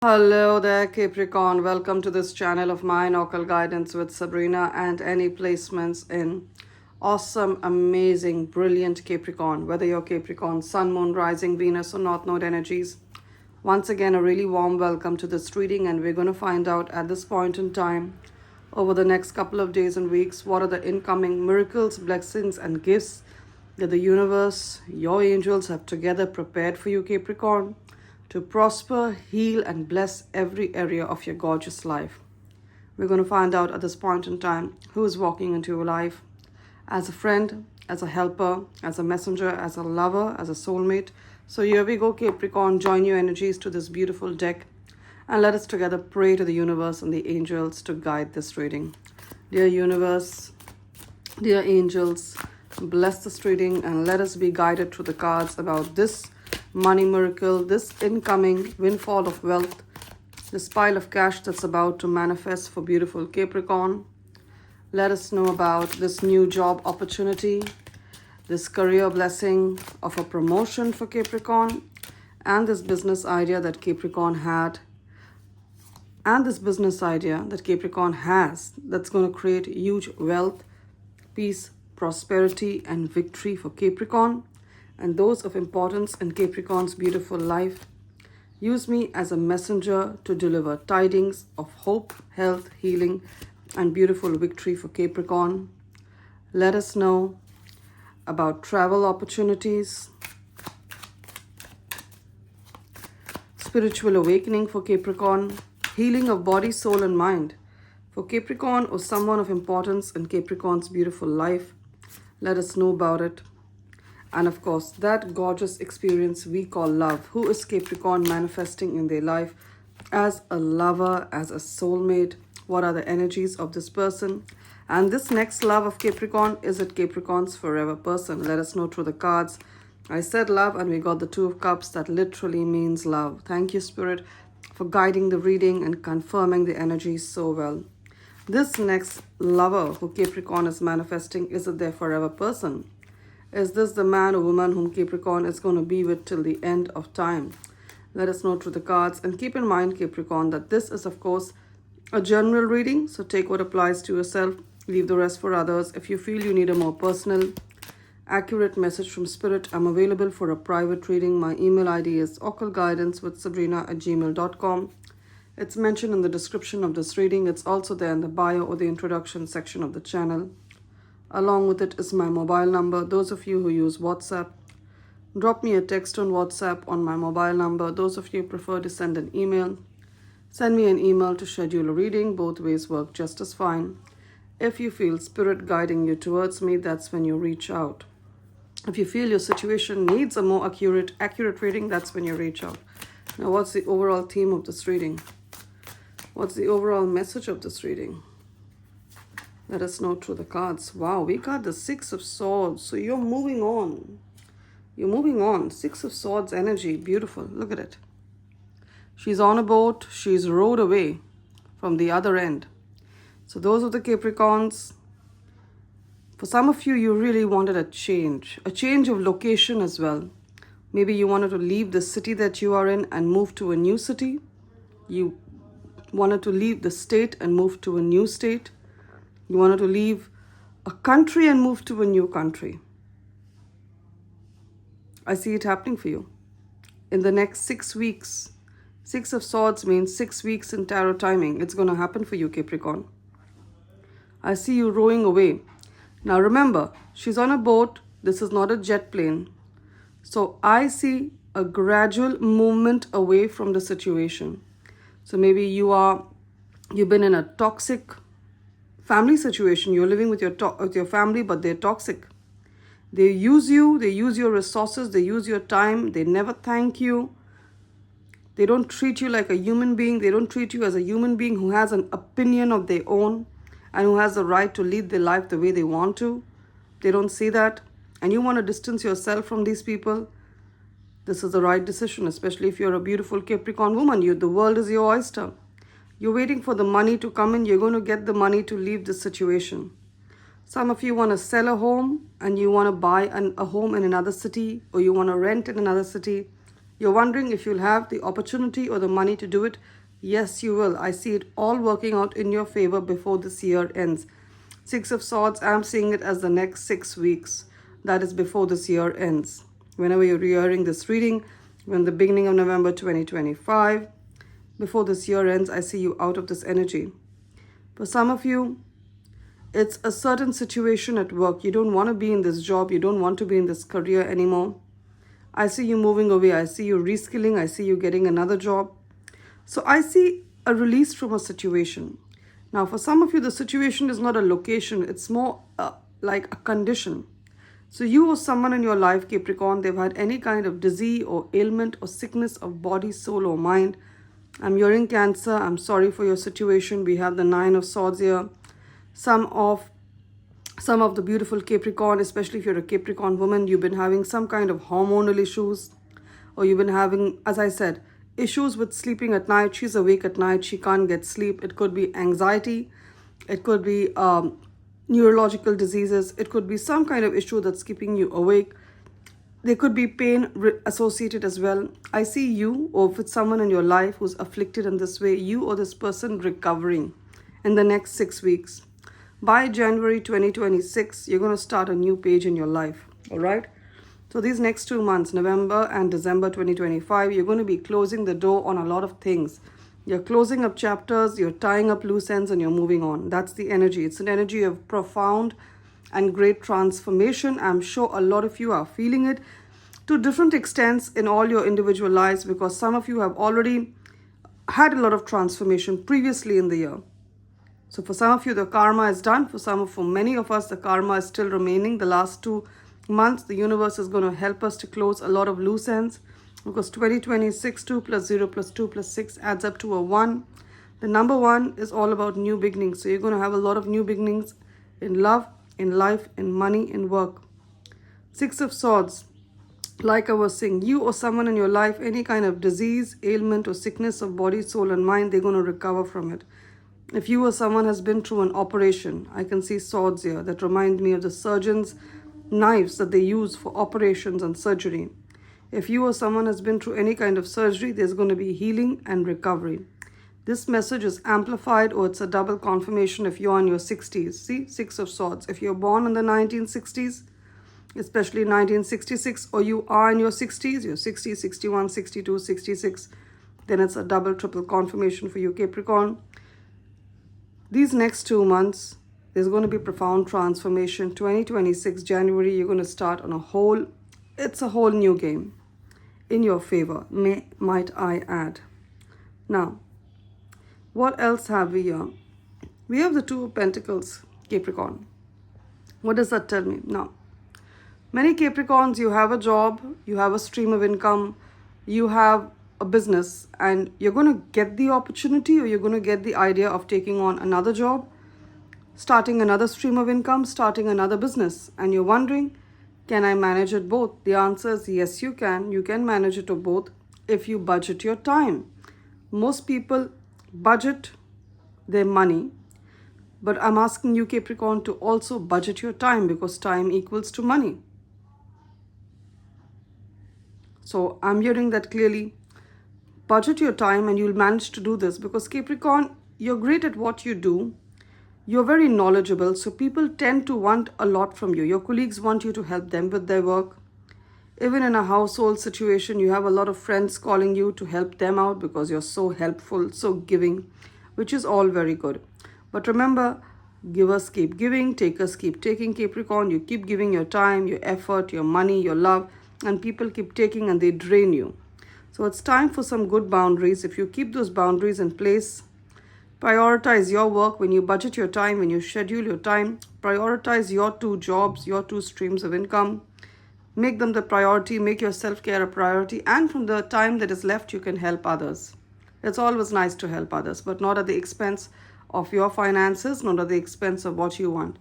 Hello there, Capricorn. Welcome to this channel of mine, Occult Guidance with Sabrina, and any placements in awesome, amazing, brilliant Capricorn, whether you're Capricorn, Sun, Moon, Rising, Venus, or North Node energies. Once again, a really warm welcome to this reading, and we're going to find out at this point in time, over the next couple of days and weeks, what are the incoming miracles, blessings, and gifts that the universe, your angels, have together prepared for you, Capricorn, to prosper, heal, and bless every area of your gorgeous life. We're going to find out at this point in time who is walking into your life as a friend, as a helper, as a messenger, as a lover, as a soulmate. So here we go, Capricorn. Join your energies to this beautiful deck and let us together pray to the universe and the angels to guide this reading. Dear universe, dear angels, bless this reading and let us be guided through the cards about this money miracle, this incoming windfall of wealth, this pile of cash that's about to manifest for beautiful Capricorn. Let us know about this new job opportunity, this career blessing of a promotion for Capricorn, and this business idea that Capricorn had, and this business idea that Capricorn has that's going to create huge wealth, peace, prosperity, and victory for Capricorn and those of importance in Capricorn's beautiful life. Use me as a messenger to deliver tidings of hope, health, healing, and beautiful victory for Capricorn. Let us know about travel opportunities, spiritual awakening for Capricorn, healing of body, soul, and mind for Capricorn or someone of importance in Capricorn's beautiful life. Let us know about it. And of course, that gorgeous experience we call love. Who is Capricorn manifesting in their life as a lover, as a soulmate? What are the energies of this person? And this next love of Capricorn, is it Capricorn's forever person? Let us know through the cards. I said love and we got the Two of Cups. That literally means love. Thank you, Spirit, for guiding the reading and confirming the energies so well. This next lover who Capricorn is manifesting, is it their forever person? Is this the man or woman whom Capricorn is going to be with till the end of time? Let us know through the cards. And keep in mind, Capricorn, that this is, of course, a general reading. So take what applies to yourself. Leave the rest for others. If you feel you need a more personal, accurate message from Spirit, I'm available for a private reading. My email ID is occultguidancewithsabrina@gmail.com. It's mentioned in the description of this reading. It's also there in the bio or the introduction section of the channel. Along with it is my mobile number. Those of you who use WhatsApp, drop me a text on WhatsApp on my mobile number. Those of you who prefer to send an email, send me an email to schedule a reading. Both ways work just as fine. If you feel Spirit guiding you towards me, that's when you reach out. If you feel your situation needs a more accurate reading, that's when you reach out. Now, what's the overall theme of this reading? What's the overall message of this reading? Let us know through the cards. Wow, we got the Six of Swords. So you're moving on. You're moving on. Six of Swords energy. Beautiful. Look at it. She's on a boat. She's rowed away from the other end. So those are the Capricorns. For some of you, you really wanted a change of location as well. Maybe you wanted to leave the city that you are in and move to a new city. You wanted to leave the state and move to a new state. You wanted to leave a country and move to a new country. I see it happening for you. In the next 6 weeks, Six of Swords means 6 weeks in tarot timing. It's going to happen for you, Capricorn. I see you rowing away. Now remember, she's on a boat. This is not a jet plane. So I see a gradual movement away from the situation. So maybe you've been in a toxic family situation. You're living with your family, but they're toxic. They use you, they use your resources, they use your time, they never thank you. They don't treat you like a human being. They don't treat you as a human being who has an opinion of their own and who has the right to lead their life the way they want to. They don't see that. And you want to distance yourself from these people. This is the right decision, especially if you're a beautiful Capricorn woman. The world is your oyster. You're waiting for the money to come in. You're going to get the money to leave this situation. Some of you want to sell a home and you want to buy a home in another city, or you want to rent in another city. You're wondering if you'll have the opportunity or the money to do it. Yes, you will. I see it all working out in your favor before this year ends. Six of Swords, I'm seeing it as the next 6 weeks. That is before this year ends. Whenever you're hearing this reading, when the beginning of November 2025, before this year ends, I see you out of this energy. For some of you, it's a certain situation at work. You don't want to be in this job. You don't want to be in this career anymore. I see you moving away. I see you reskilling. I see you getting another job. So I see a release from a situation. Now, for some of you, the situation is not a location. It's more like a condition. So you or someone in your life, Capricorn, they've had any kind of disease or ailment or sickness of body, soul, or mind. I'm hearing Cancer. I'm sorry for your situation. We have the Nine of Swords here. Some of the beautiful Capricorn, especially if you're a Capricorn woman, you've been having some kind of hormonal issues, or you've been having, as I said, issues with sleeping at night. She's awake at night. She can't get sleep. It could be anxiety. It could be neurological diseases. It could be some kind of issue that's keeping you awake. There could be pain associated as well. I see you or with someone in your life who's afflicted in this way, you or this person recovering in the next 6 weeks. By January 2026, you're going to start a new page in your life. All right. So these next 2 months, November and December 2025, you're going to be closing the door on a lot of things. You're closing up chapters, you're tying up loose ends, and you're moving on. That's the energy. It's an energy of profound and great transformation. I'm sure a lot of you are feeling it to different extents in all your individual lives, because some of you have already had a lot of transformation previously in the year. So for some of you, the karma is done. For many of us, the karma is still remaining. The last 2 months, the universe is going to help us to close a lot of loose ends, because 2026, 2 plus 0 plus 2 plus 6 adds up to a 1. The number 1 is all about new beginnings. So you're going to have a lot of new beginnings in love, in life, in money, in work. 6 of Swords, like I was saying, you or someone in your life, any kind of disease, ailment, or sickness of body, soul, and mind, they're going to recover from it. If you or someone has been through an operation, I can see swords here that remind me of the surgeon's knives that they use for operations and surgery. If you or someone has been through any kind of surgery, there's going to be healing and recovery. This message is amplified, or it's a double confirmation if you're in your 60s. See, 6 of Swords. If you're born in the 1960s, especially 1966, or you are in your 60s, you're 60, 61, 62, 66, then it's a double, triple confirmation for you, Capricorn. These next 2 months, there's going to be profound transformation. 2026, January, you're going to start on it's a whole new game in your favor, might I add. Now, what else have we here? We have the Two of Pentacles, Capricorn. What does that tell me? Now, many Capricorns, you have a job, you have a stream of income, you have a business, and you're going to get the opportunity, or you're going to get the idea of taking on another job, starting another stream of income, starting another business, and you're wondering, can I manage it both? The answer is yes, you can. You can manage it both if you budget your time. Most people budget their money, but I'm asking you, Capricorn, to also budget your time, because time equals to money. So I'm hearing that clearly. Budget your time and you'll manage to do this, because Capricorn, you're great at what you do. You're very knowledgeable, so people tend to want a lot from you. Your colleagues want you to help them with their work. Even in a household situation, you have a lot of friends calling you to help them out because you're so helpful, so giving, which is all very good. But remember, givers keep giving, takers keep taking, Capricorn. You keep giving your time, your effort, your money, your love, and people keep taking and they drain you. So it's time for some good boundaries. If you keep those boundaries in place, prioritize your work. When you budget your time, when you schedule your time, prioritize your 2 jobs, your 2 streams of income. Make them the priority. Make your self-care a priority. And from the time that is left, you can help others. It's always nice to help others, but not at the expense of your finances, not at the expense of what you want.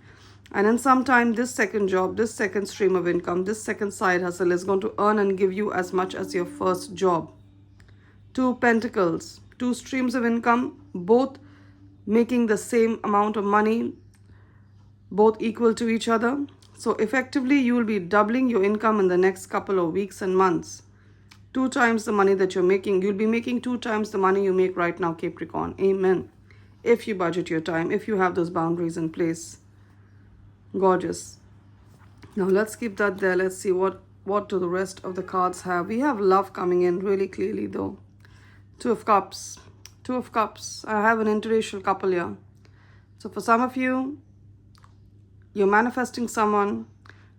And in some time, this second job, this second stream of income, this second side hustle is going to earn and give you as much as your first job. 2 Pentacles, 2 streams of income, both making the same amount of money, both equal to each other. So effectively, you will be doubling your income in the next couple of weeks and months. 2 times the money that you're making. You'll be making 2 times the money you make right now, Capricorn. Amen. If you budget your time, if you have those boundaries in place. Gorgeous. Now let's keep that there. Let's see what do the rest of the cards have. We have love coming in really clearly though. 2 of Cups. 2 of Cups. I have an interracial couple here. So for some of you, you're manifesting someone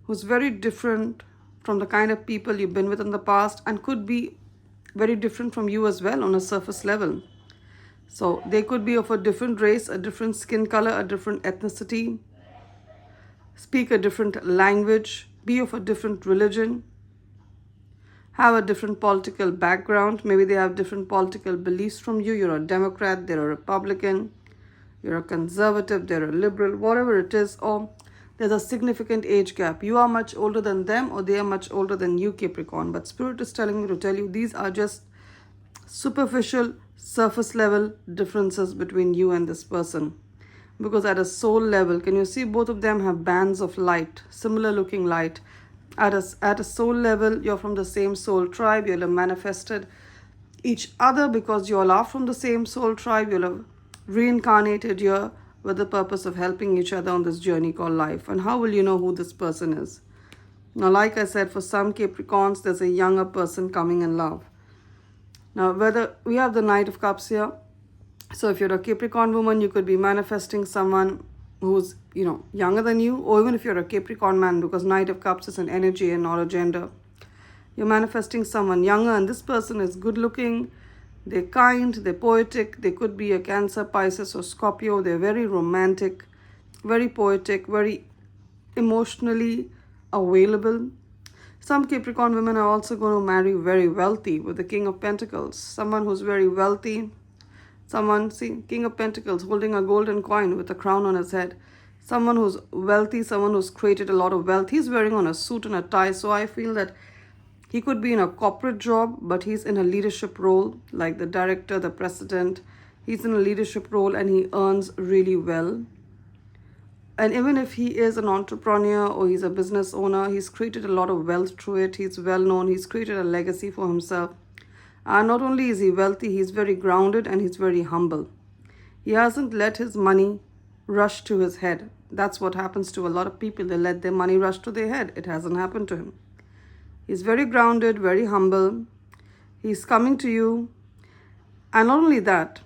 who's very different from the kind of people you've been with in the past, and could be very different from you as well on a surface level. So they could be of a different race, a different skin color, a different ethnicity, speak a different language, be of a different religion, have a different political background. Maybe they have different political beliefs from you. You're a Democrat, they're a Republican, you're a conservative, they're a liberal, whatever it is, or there's a significant age gap. You are much older than them, or they are much older than you, Capricorn. But Spirit is telling me to tell you these are just superficial, surface level differences between you and this person. Because at a soul level, can you see both of them have bands of light, similar looking light. At a soul level, you're from the same soul tribe. You'll have manifested each other because you all are from the same soul tribe. You'll have reincarnated here with the purpose of helping each other on this journey called life. And how will you know who this person is? Now, like I said, for some Capricorns, there's a younger person coming in love. Now, whether we have the Knight of Cups here. So if you're a Capricorn woman, you could be manifesting someone who's, younger than you, or even if you're a Capricorn man, because Knight of Cups is an energy and not a gender. You're manifesting someone younger, and this person is good looking. They're kind, they're poetic. They could be a Cancer, Pisces, or Scorpio. They're very romantic, very poetic, very emotionally available. Some Capricorn women are also going to marry very wealthy with the King of Pentacles. Someone who's very wealthy. Someone, see, King of Pentacles holding a golden coin with a crown on his head. Someone who's wealthy, someone who's created a lot of wealth. He's wearing on a suit and a tie. So I feel that he could be in a corporate job, but he's in a leadership role, like the director, the president. He's in a leadership role and he earns really well. And even if he is an entrepreneur or he's a business owner, he's created a lot of wealth through it. He's well known. He's created a legacy for himself. And not only is he wealthy, he's very grounded and he's very humble. He hasn't let his money rush to his head. That's what happens to a lot of people. They let their money rush to their head. It hasn't happened to him. He's very grounded, very humble. He's coming to you. And not only that,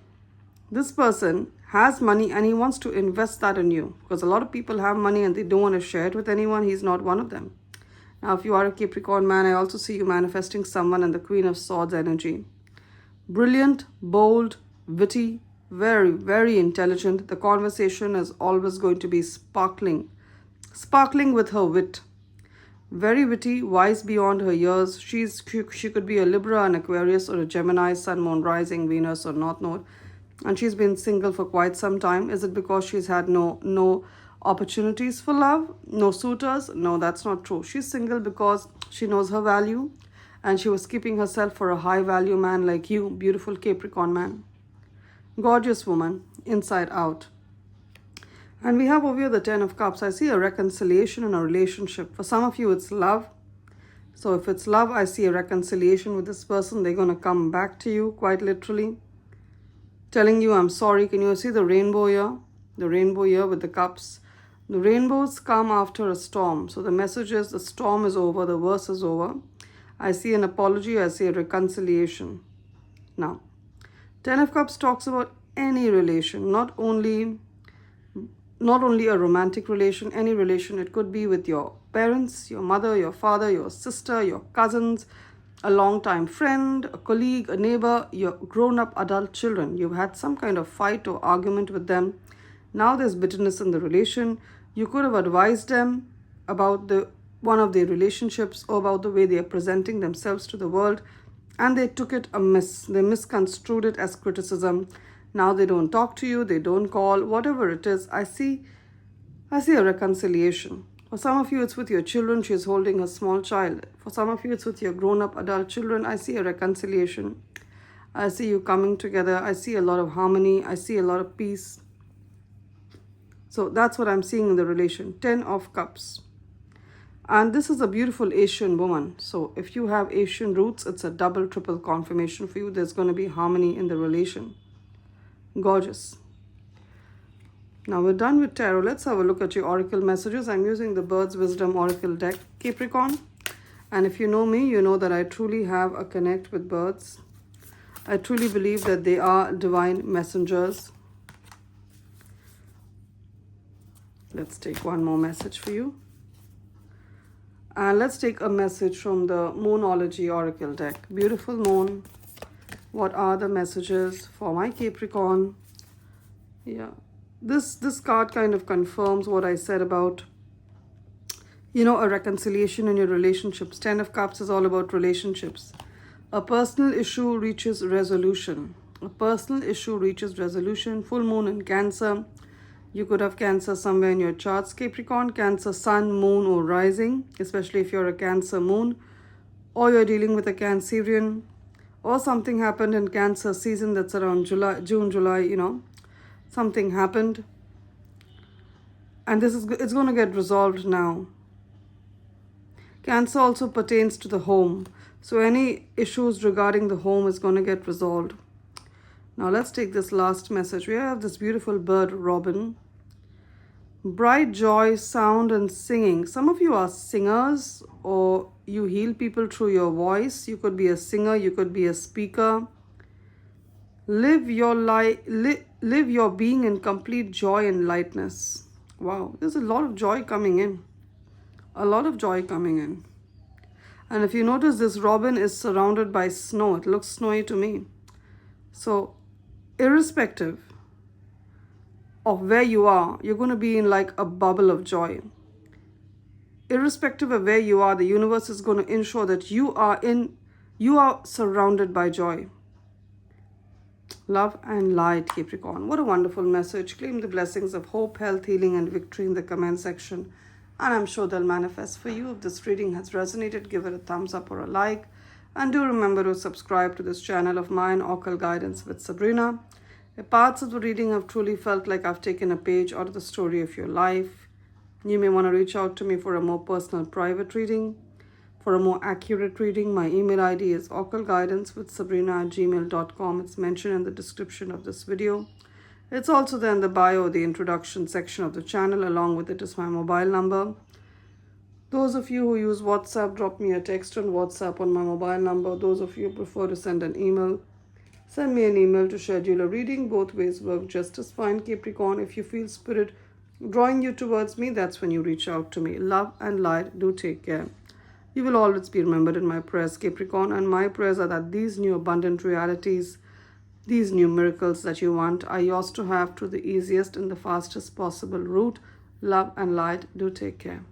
this person has money and he wants to invest that in you. Because a lot of people have money and they don't want to share it with anyone. He's not one of them. Now, if you are a Capricorn man, I also see you manifesting someone in the Queen of Swords energy. Brilliant, bold, witty, very, very intelligent. The conversation is always going to be sparkling with her wit. Very witty, wise beyond her years. She could be a Libra, an Aquarius, or a Gemini, Sun, Moon, Rising, Venus, or North Node. And she's been single for quite some time. Is it because she's had no opportunities for love? No suitors? No, that's not true. She's single because she knows her value. And she was keeping herself for a high value man like you, beautiful Capricorn man. Gorgeous woman, inside out. And we have over here the 10 of Cups. I see a reconciliation in a relationship. For some of you, it's love. So if it's love, I see a reconciliation with this person. They're going to come back to you, quite literally. Telling you, I'm sorry. Can you see the rainbow here? The rainbow here with the cups. The rainbows come after a storm. So the message is the storm is over. The worst is over. I see an apology. I see a reconciliation. Now, 10 of Cups talks about any relation, not only a romantic relation, any relation. It could be with your parents, your mother, your father, your sister, your cousins, a longtime friend, a colleague, a neighbor, your grown-up adult children. You've had some kind of fight or argument with them. Now there's bitterness in the relation. You could have advised them about one of their relationships or about the way they are presenting themselves to the world, and they took it amiss. They misconstrued it as criticism. Now they don't talk to you, they don't call, whatever it is. I see a reconciliation. For some of you, it's with your children. She's holding a small child. For some of you, it's with your grown-up adult children. I see a reconciliation. I see you coming together. I see a lot of harmony. I see a lot of peace. So that's what I'm seeing in the relation. 10 of Cups. And this is a beautiful Asian woman. So if you have Asian roots, it's a double, triple confirmation for you. There's going to be harmony in the relation. Gorgeous. Now we're done with tarot. Let's have a look at your oracle messages. I'm using the Bird's Wisdom Oracle deck, Capricorn. And if you know me, you know that I truly have a connect with birds. I truly believe that they are divine messengers. Let's take one more message for you. And let's take a message from the Moonology Oracle deck. Beautiful moon. What are the messages for my Capricorn? Yeah. This card kind of confirms what I said about, you know, a reconciliation in your relationships. 10 of Cups is all about relationships. A personal issue reaches resolution. A personal issue reaches resolution. Full moon in Cancer. You could have Cancer somewhere in your charts. Capricorn, Cancer, Sun, Moon or Rising, especially if you're a Cancer moon, or you're dealing with a Cancerian, or something happened in Cancer season that's around June, July, you know. Something happened. And it's going to get resolved now. Cancer also pertains to the home. So any issues regarding the home is going to get resolved. Now let's take this last message. We have this beautiful bird, robin. Bright joy, sound and singing. Some of you are singers, or you heal people through your voice. You could be a singer, you could be a speaker. Live your life, live your being in complete joy and lightness. Wow, there's a lot of joy coming in. A lot of joy coming in. And if you notice, this robin is surrounded by snow. It looks snowy to me. So, irrespective of where you are, you're going to be in like a bubble of joy. Irrespective of where you are, the universe is going to ensure that you are surrounded by joy. Love and light, Capricorn. What a wonderful message. Claim the blessings of hope, health, healing and victory in the comment section. And I'm sure they'll manifest for you. If this reading has resonated, give it a thumbs up or a like. And do remember to subscribe to this channel of mine, Occult Guidance with Sabrina. If parts of the reading have truly felt like I've taken a page out of the story of your life, you may want to reach out to me for a more personal private reading. For a more accurate reading, my email ID is occultguidancewithsabrina@gmail.com. It's mentioned in the description of this video. It's also there in the bio, the introduction section of the channel. Along with it is my mobile number. Those of you who use WhatsApp, drop me a text on WhatsApp on my mobile number. Those of you who prefer to send an email, send me an email to schedule a reading. Both ways work just as fine, Capricorn. If you feel spirit drawing you towards me, that's when you reach out to me. Love and light. Do take care. You will always be remembered in my prayers, Capricorn. And my prayers are that these new abundant realities, these new miracles that you want, are yours to have through the easiest and the fastest possible route. Love and light. Do take care.